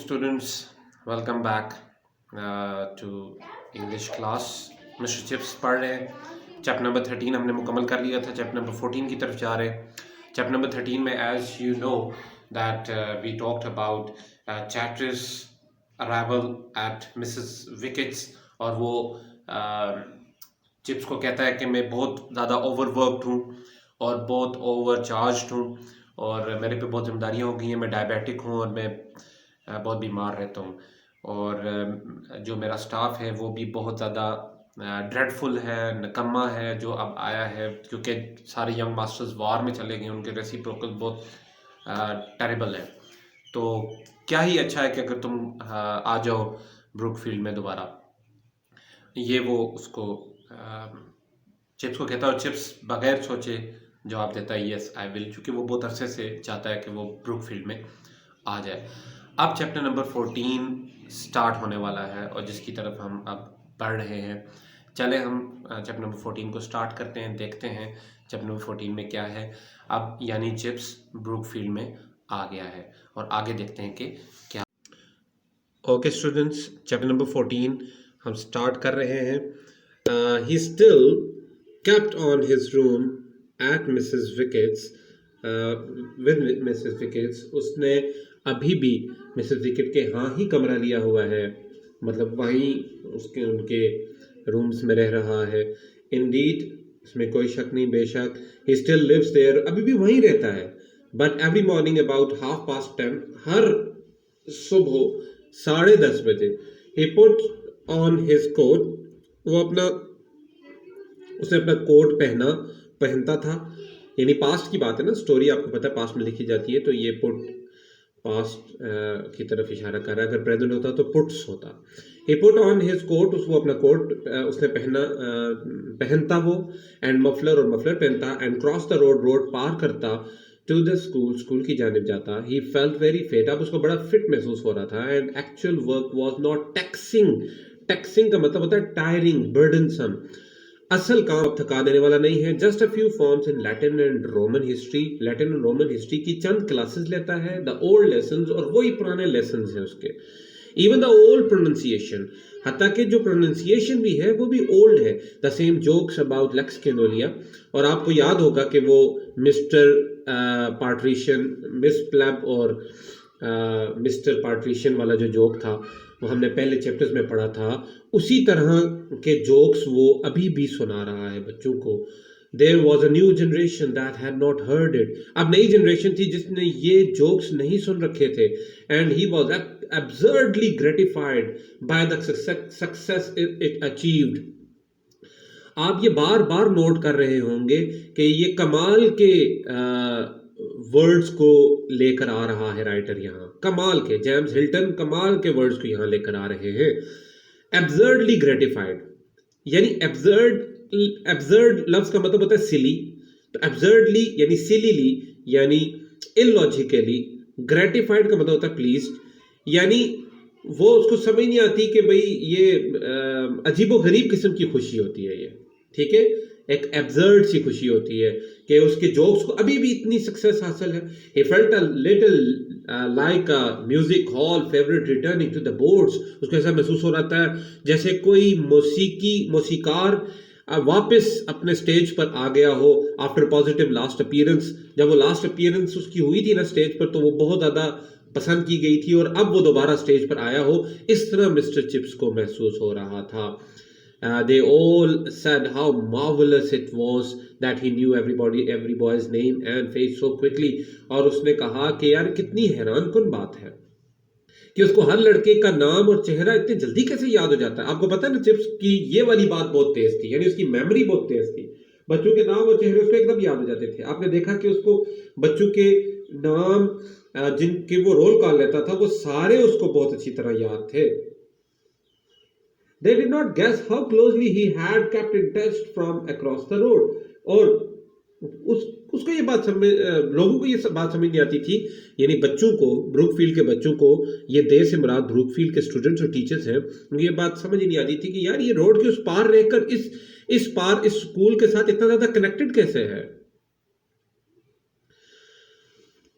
students. Welcome back to English class. Mr. Chips पढ़ रहे हैं. चैप्टर नंबर 13 हमने मुकम्मल कर लिया था. चैप्टर नंबर 14 की तरफ जा रहे हैं. चैप्टर नंबर 13 में as you know that we talked about Chatter's arrival at Mrs. Wickett's और वो चिप्स को कहता है कि मैं बहुत ज़्यादा ओवरवर्कड हूँ और बहुत ओवरचार्ज्ड हूँ और मेरे पे बहुत जिम्मेदारियाँ हो गई हैं. मैं डायबिटिक हूँ और मैं बहुत बीमार रहता हूँ और जो मेरा स्टाफ है वो भी बहुत ज़्यादा ड्रेडफुल है, निकम्मा है जो अब आया है, क्योंकि सारे यंग मास्टर्स वार में चले गए, उनके रेसिप्रोकल बहुत टेरिबल है. तो क्या ही अच्छा है कि अगर तुम आ जाओ ब्रुकफील्ड में दोबारा. ये वो उसको चिप्स को कहता है और चिप्स बगैर सोचे जवाब देता है यस आई विल, क्योंकि वो बहुत अरसे से चाहता है कि वो ब्रुकफील्ड में आ जाए. अब चैप्टर नंबर 14 स्टार्ट होने वाला है और जिसकी तरफ हम अब बढ़ रहे हैं. चले हम चैप्टर नंबर 14 को स्टार्ट करते हैं, देखते हैं चैप्टर नंबर 14 में क्या है. अब यानी चिप्स ब्रुकफील्ड में आ गया है और आगे देखते हैं कि क्या. ओके स्टूडेंट्स, चैप्टर नंबर 14 हम स्टार्ट कर रहे हैं. He still kept on his room at Mrs. Wickett's with Mrs. Wickett's. उसने अभी भी मिसेस विकेट के यहाँ ही कमरा लिया हुआ है, मतलब वहीं उसके उनके रूम्स में रह रहा है. इंडीड, इसमें कोई शक नहीं, बेशक. ही स्टिल लिव्स देयर, अभी भी वहीं रहता है. बट एवरी मॉर्निंग अबाउट 10:30, हर सुबह 10:30 बजे, ही पुट ऑन हिज कोट, वो उसने अपना कोट पहनता था. यानी पास्ट की बात है ना, स्टोरी आपको पता है पास्ट में लिखी जाती है, तो ये पुट पास्ट की तरफ इशारा कर रहा है. अगर प्रेजेंट होता तो पुट्स होता. ही पुट ऑन हिज कोट, उसको अपना कोट उसने पहनता वो, एंड मफलर, और मफलर पहनता, एंड क्रॉस द रोड पार करता, टू द स्कूल की जानिब जाता. ही फेल्ट वेरी फिट, अब उसको बड़ा फिट महसूस हो रहा था. And actual work was not taxing का मतलब होता है टायरिंग, बर्डनसम. असल काम अब थका देने वाला नहीं है. Just a few forms in Latin and Roman history की चंद क्लासेस लेता है. द ओल्ड लेसन्स, और वही पुराने लेसन्स हैं उसके. इवन द ओल्ड प्रोनाउंसिएशन, हत्ता कि जो प्रोनाउंसिएशन भी है वो भी ओल्ड है. The same jokes about Lex Canolia, और आपको याद होगा कि वो मिस्टर पार्ट्रीशन, मिस प्लैब और मिस्टर पार्ट्रीशन वाला जो जोक था वो हमने पहले चैप्टर्स में पढ़ा था. उसी तरह के जोक्स वो अभी भी सुना रहा है बच्चों को. There was a new generation that had not heard it. अब नई जनरेशन थी जिसने ये जोक्स नहीं सुन रखे थे. And he was absurdly gratified by the success it achieved. आप ये बार बार नोट कर रहे होंगे कि ये कमाल के वर्ड्स को लेकर आ रहा है राइटर. यहाँ कमाल के, जेम्स हिल्टन कमाल के वर्ड्स को यहाँ लेकर आ रहे हैं. एब्सर्डली ग्रेटिफाइड, यानी एब्सर्ड लफ्ज का मतलब होता है सिली, तो एब्सर्डली यानी सिलीली यानी इलॉजिकली. ग्रेटिफाइड का मतलब होता है प्लीज्ड, यानी वो उसको समझ नहीं आती कि भाई ये अजीबो गरीब किस्म की खुशी होती है ये, ठीक है, एक एब्सर्ड सी खुशी होती है कि उसके जोक्स को अभी भी इतनी सक्सेस हासिल है. He felt a little like a music hall favorite returning to the boards. उसको ऐसा महसूस हो रहा है जैसे कोई मौसीकार वापस अपने स्टेज पर आ गया हो आफ्टर पॉजिटिव लास्ट अपीयरेंस. जब वो लास्ट अपीयरेंस उसकी हुई थी ना स्टेज पर, तो वो बहुत ज़्यादा पसंद की गई थी और अब वो दोबारा स्टेज पर आया हो, इस तरह मिस्टर चिप्स को महसूस हो रहा था. They all said how marvelous it was that he knew every boy's name and face so quickly. और उसने कहा कि यार कितनी हैरानकुन बात है कि उसको हर लड़के का नाम और चेहरा इतनी जल्दी कैसे याद हो जाता है. आपको पता है ना, चिप्स की ये वाली बात बहुत तेज थी, यानी उसकी मेमोरी बहुत तेज थी. बच्चों के नाम और चेहरे उसको एकदम याद हो जाते थे. आपने देखा कि उसको बच्चों के नाम जिनके वो रोल कॉल लेता था वो सारे उसको बहुत अच्छी तरह याद थे. They did not guess how closely he had kept in touch from across the road. और उसको ये बात लोगों को ये बात समझ नहीं आती थी, यानी बच्चों को, ब्रुकफील्ड के बच्चों को, ये दे से मुराद ब्रुकफील्ड के स्टूडेंट्स और टीचर्स हैं, उनको ये बात समझ ही नहीं आती थी कि यार ये रोड के उस पार रहकर इस स्कूल के साथ इतना ज्यादा कनेक्टेड कैसे है.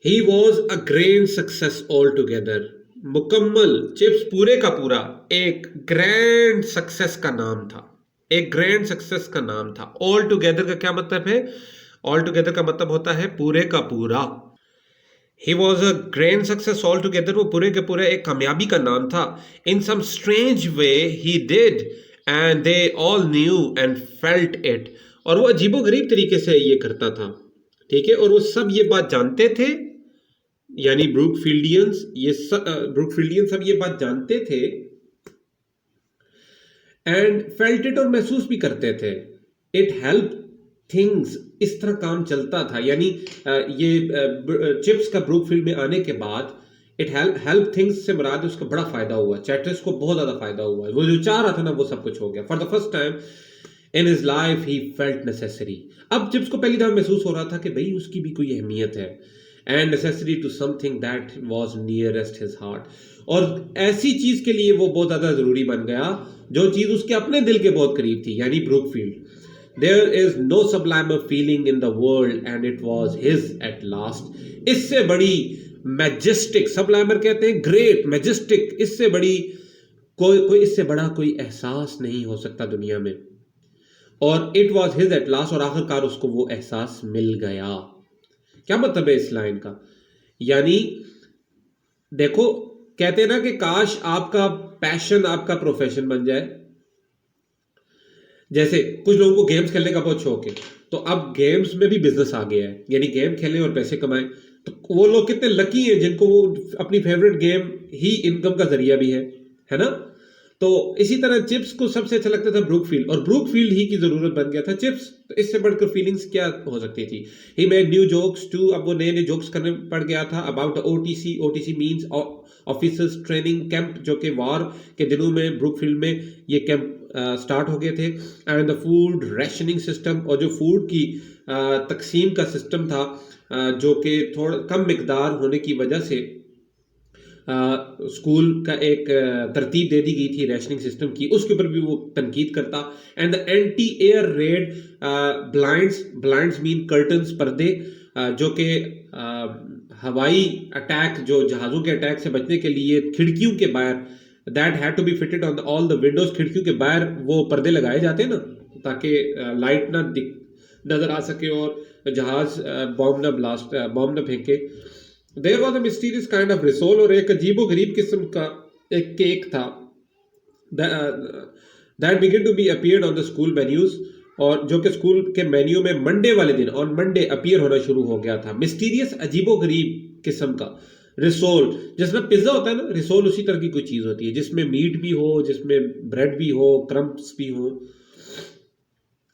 He was a grand success altogether. मुकम्मल चिप्स पूरे का पूरा एक ग्रैंड सक्सेस का नाम था, एक ग्रैंड सक्सेस का नाम था। ऑल टुगेदर का क्या मतलब है? ऑल टुगेदर का मतलब होता है पूरे का पूरा। He was a grand success all together, वो पूरे के पूरे एक कामयाबी का नाम था। In some strange way he did and they all knew and felt it, और वो अजीबोगरीब तरीके से ये करता था, ठीक है, और वो सब ये बात जानते थे, यानी ब्रूकफील्डियंस सब ये बात जानते थे, एंड फेल्ट इट, और महसूस भी करते थे। इट हेल्प थिंग्स, इस तरह काम चलता था, यानी ये चिप्स का ब्रूकफील्ड में आने के बाद इट हेल्प थिंग्स से मुराद उसको बड़ा फायदा हुआ, चैटर्स को बहुत ज्यादा फायदा हुआ, वो जो चाह रहा था ना वो सब कुछ हो गया। For the first time in his life he felt necessary, अब चिप्स को पहली दफा महसूस हो रहा था कि भाई उसकी भी कोई अहमियत है, and necessary to something that was nearest his heart, और ऐसी चीज के लिए वो बहुत ज्यादा जरूरी बन गया जो चीज उसके अपने दिल के बहुत करीब थी, यानी Brookfield. There is no sublimer feeling in the world and it was his at last, इससे बड़ी मैजेस्टिक, सब्लाइमर कहते हैं ग्रेट, मैजेस्टिक, इससे बड़ी कोई इससे बड़ा कोई एहसास नहीं हो सकता दुनिया में, और it was his at last, और आखिरकार उसको वो एहसास मिल गया। क्या मतलब है इस लाइन का? यानी देखो, कहते हैं ना कि काश आपका पैशन आपका प्रोफेशन बन जाए। जैसे कुछ लोगों को गेम्स खेलने का बहुत शौक है, तो अब गेम्स में भी बिजनेस आ गया है, यानी गेम खेलें और पैसे कमाएं, तो वो लोग कितने लकी हैं जिनको वो अपनी फेवरेट गेम ही इनकम का जरिया भी है ना? तो इसी तरह चिप्स को सबसे अच्छा लगता था ब्रूकफील्ड, और ब्रूकफील्ड ही की जरूरत बन गया था चिप्स, तो इससे बढ़कर फीलिंग्स क्या हो सकती थी? He made new jokes too, अब वो नए नए जोक्स करने पड़ गया था, about OTC, OTC means officers training camp, जो कि वॉर के दिनों में ब्रूकफील्ड में ये कैंप स्टार्ट हो गए थे, and the food rationing system, और जो फूड की तकसीम का सिस्टम था, जो कि थोड़ा कम मिकदार होने की वजह से स्कूल का एक तरतीब दे दी गई थी रेशनिंग सिस्टम की, उसके ऊपर भी वो तनकीद करता। And the anti air red blinds, blinds mean curtains, पर्दे, जो कि हवाई अटैक, जो जहाज़ों के अटैक से बचने के लिए खिड़कियों के बाहर, that had to be fitted on all the windows, खिड़कियों के बाहर वो पर्दे लगाए जाते हैं ना, ताकि लाइट ना नजर आ सके और जहाज बॉम्ब ना फेंके। There was a mysterious kind of rissole, और एक अजीबो गरीब किस्म का एक केक था, that begin to be appeared on the school menus, और जो कि स्कूल के मेन्यू में मंडे वाले दिन, ऑन मंडे अपीयर होना शुरू हो गया था। मिस्टीरियस, अजीबो गरीब किस्म का रिसोल, जिसमें पिज्जा होता है ना, रिसोल उसी तरह की कोई चीज होती है, जिसमें मीट भी हो, जिसमें ब्रेड भी हो, क्रम्प्स भी हो।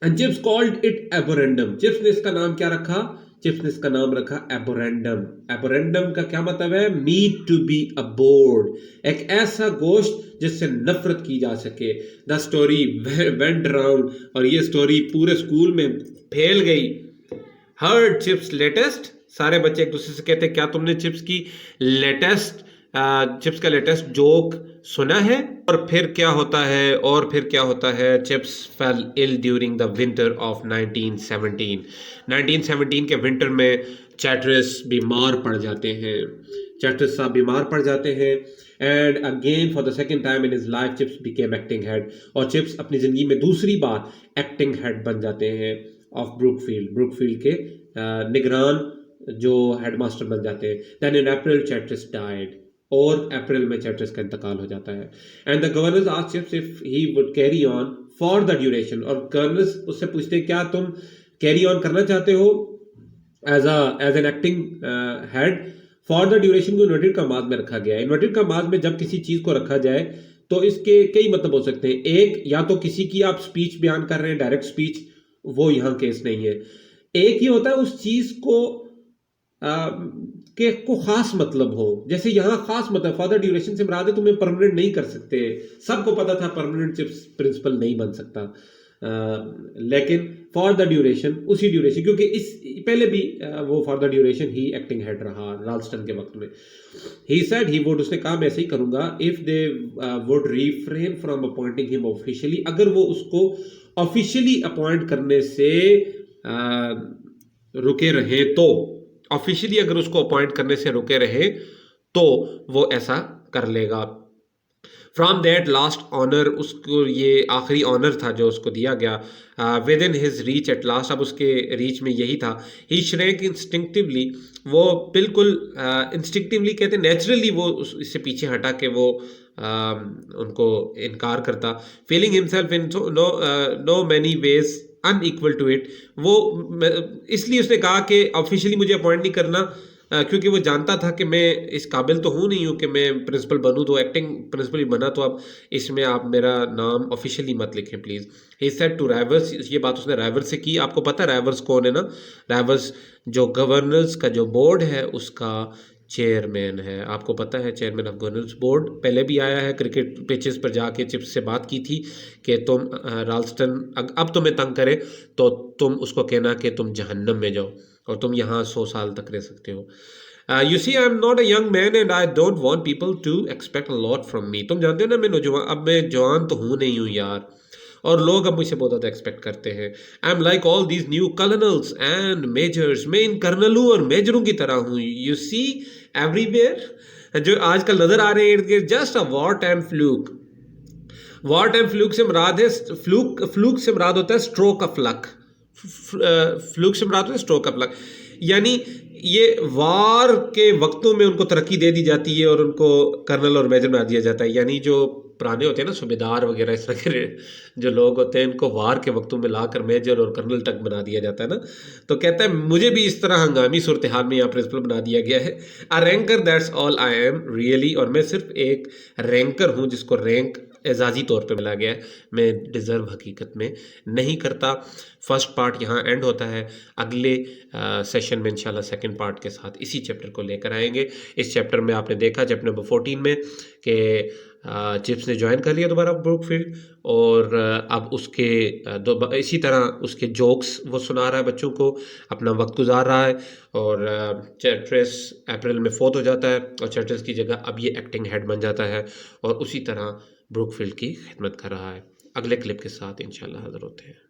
And Chips called it abhorrendum, Chips ने इसका नाम क्या रखा? चिप्स ने इसका नाम रखा एबोरेंडम। एबोरेंडम का क्या मतलब है? मीट टू बी अबोर्ड, एक ऐसा गोश्त जिससे नफरत की जा सके। द स्टोरी वेंट राउंड, और ये स्टोरी पूरे स्कूल में फैल गई। हर्ड चिप्स लेटेस्ट, सारे बच्चे एक दूसरे से कहते क्या तुमने चिप्स की लेटेस्ट चिप्स का लेटेस्ट जोक सुना है? और फिर क्या होता है, और फिर क्या होता है? Chips fell ill during the winter of 1917, 1917 के विंटर में चैटरस बीमार पड़ जाते हैं, चैटरस साहब बीमार पड़ जाते हैं। And again for the second time in his life chips became acting head, और चिप्स अपनी जिंदगी में दूसरी बार एक्टिंग हेड बन जाते हैं ऑफ ब्रूकफील्ड, ब्रूकफील्ड के निगरान जो हेडमास्टर बन जाते हैं। देन इन अप्रैल चैटरस डाइड, और अप्रैल में चैटरस का इंतकाल हो जाता है। And the governors asked chips if he would carry on for the duration, और गवर्नर्स उससे पूछते हैं क्या तुम कैरी ऑन करना चाहते हो as an acting head for the duration, को इन्वर्टेड कमाज में रखा गया है। इन्वर्टेड कमाज में जब किसी चीज को रखा जाए तो इसके कई मतलब हो सकते हैं। एक, या तो किसी की आप स्पीच बयान कर रहे हैं, डायरेक्ट स्पीच, वो यहाँ केस नहीं है। एक ही होता है उस चीज को के को खास मतलब हो, जैसे यहाँ खास मतलब फॉर द ड्यूरेशन से मुराद है तुम्हें परमानेंट नहीं कर सकते। सबको पता था परमानेंट चिप्स प्रिंसिपल नहीं बन सकता, लेकिन फॉर द ड्यूरेशन, उसी ड्यूरेशन, क्योंकि इस पहले भी वो for the duration he acting head रहा राल्स्टन के वक्त में। ही सेड ही वुड, उसने कहा मैं ऐसे ही करूंगा, if they would refrain from appointing him officially, अगर वो उसको ऑफिशियली अपॉइंट करने से रुके रहे तो, ऑफिशियली अगर उसको अपॉइंट करने से रुके रहे तो वो ऐसा कर लेगा। फ्रॉम दैट लास्ट ऑनर, उसको ये आखिरी ऑनर था जो उसको दिया गया with in his reach at last, अब उसके रीच में यही था। ही श्रैंक इंस्टिंक्टिवली, वो बिल्कुल इंस्टिंक्टिवली कहते नेचुरली वो इससे पीछे हटा के वो उनको इनकार करता। Feeling himself in no many ways unequal to it, वो इसलिए उसने कहा कि ऑफिशियली मुझे अपॉइंट नहीं करना, क्योंकि वो जानता था कि मैं इस काबिल तो हूँ नहीं हूँ कि मैं प्रिंसिपल बनूँ, तो एक्टिंग प्रिंसिपल ही बना, तो अब इसमें आप मेरा नाम ऑफिशियली मत लिखें प्लीज़। ही सेड टू राइवर्स, ये बात उसने राइवर्स से की। आपको पता है राइवर्स कौन है ना? राइवर्स जो गवर्नर्स का जो बोर्ड है उसका चेयरमैन है, आपको पता है, चेयरमैन ऑफ गवर्नर्स बोर्ड। पहले भी आया है क्रिकेट पिचेस पर जाके चिप्स से बात की थी कि तुम राल्स्टन अब तुम्हें तंग करे तो तुम उसको कहना कि तुम जहन्नम में जाओ और तुम यहाँ 100 साल तक रह सकते हो। You see I am not a young man and I don't want people to expect a lot from me. तुम जानते हो ना मैं नौजवान, अब मैं जवान तो हूँ नहीं हूँ यार, और लोग अब मुझसे बहुत ज़्यादा एक्सपेक्ट करते हैं। I am like all these new colonel's and measures, मैं इन कर्नलों और मेजरों की तरह हूँ। यू सी एवरीवेयर, जो आजकल नजर आ रहे हैं, just a war time fluke. War time fluke से मुराद है, फ्लूक से मुराद होता है स्ट्रोक ऑफ लक। फ्लूक से मुराद होता है स्ट्रोक ऑफ लक, यानी ये वार के वक्तों में उनको तरक्की दे दी जाती है और उनको कर्नल और मेजर बना दिया जाता है। यानी जो पुराने होते हैं ना सूबेदार वगैरह इस तरह के जो लोग होते हैं, इनको वार के वक्तों में लाकर मेजर और कर्नल तक बना दिया जाता है ना। तो कहता है मुझे भी इस तरह हंगामी सूरत हाल में यहाँ प्रिंसिपल बना दिया गया है। A ranker that's all I am really, और मैं सिर्फ एक रैंकर हूँ जिसको रैंक एजाजी तौर पे मिला गया है, मैं डिज़र्व हकीकत में नहीं करता। फर्स्ट पार्ट यहाँ एंड होता है। अगले सेशन में इंशाल्लाह सेकंड पार्ट के साथ इसी चैप्टर को लेकर आएंगे। इस चैप्टर में आपने देखा चैप्टर नंबर 14 में कि चिप्स ने ज्वाइन कर लिया दोबारा ब्रूकफील्ड, और अब उसके इसी तरह उसके जोक्स वो सुना रहा है बच्चों को, अपना वक्त गुजार रहा है, और चैट्रेस अप्रैल में फोत हो जाता है और चैट्रेस की जगह अब ये एक्टिंग हेड बन जाता है और उसी तरह ब्रूकफील्ड की खिदमत कर रहा है। अगले क्लिप के साथ इंशाल्लाह हाज़िर होते हैं।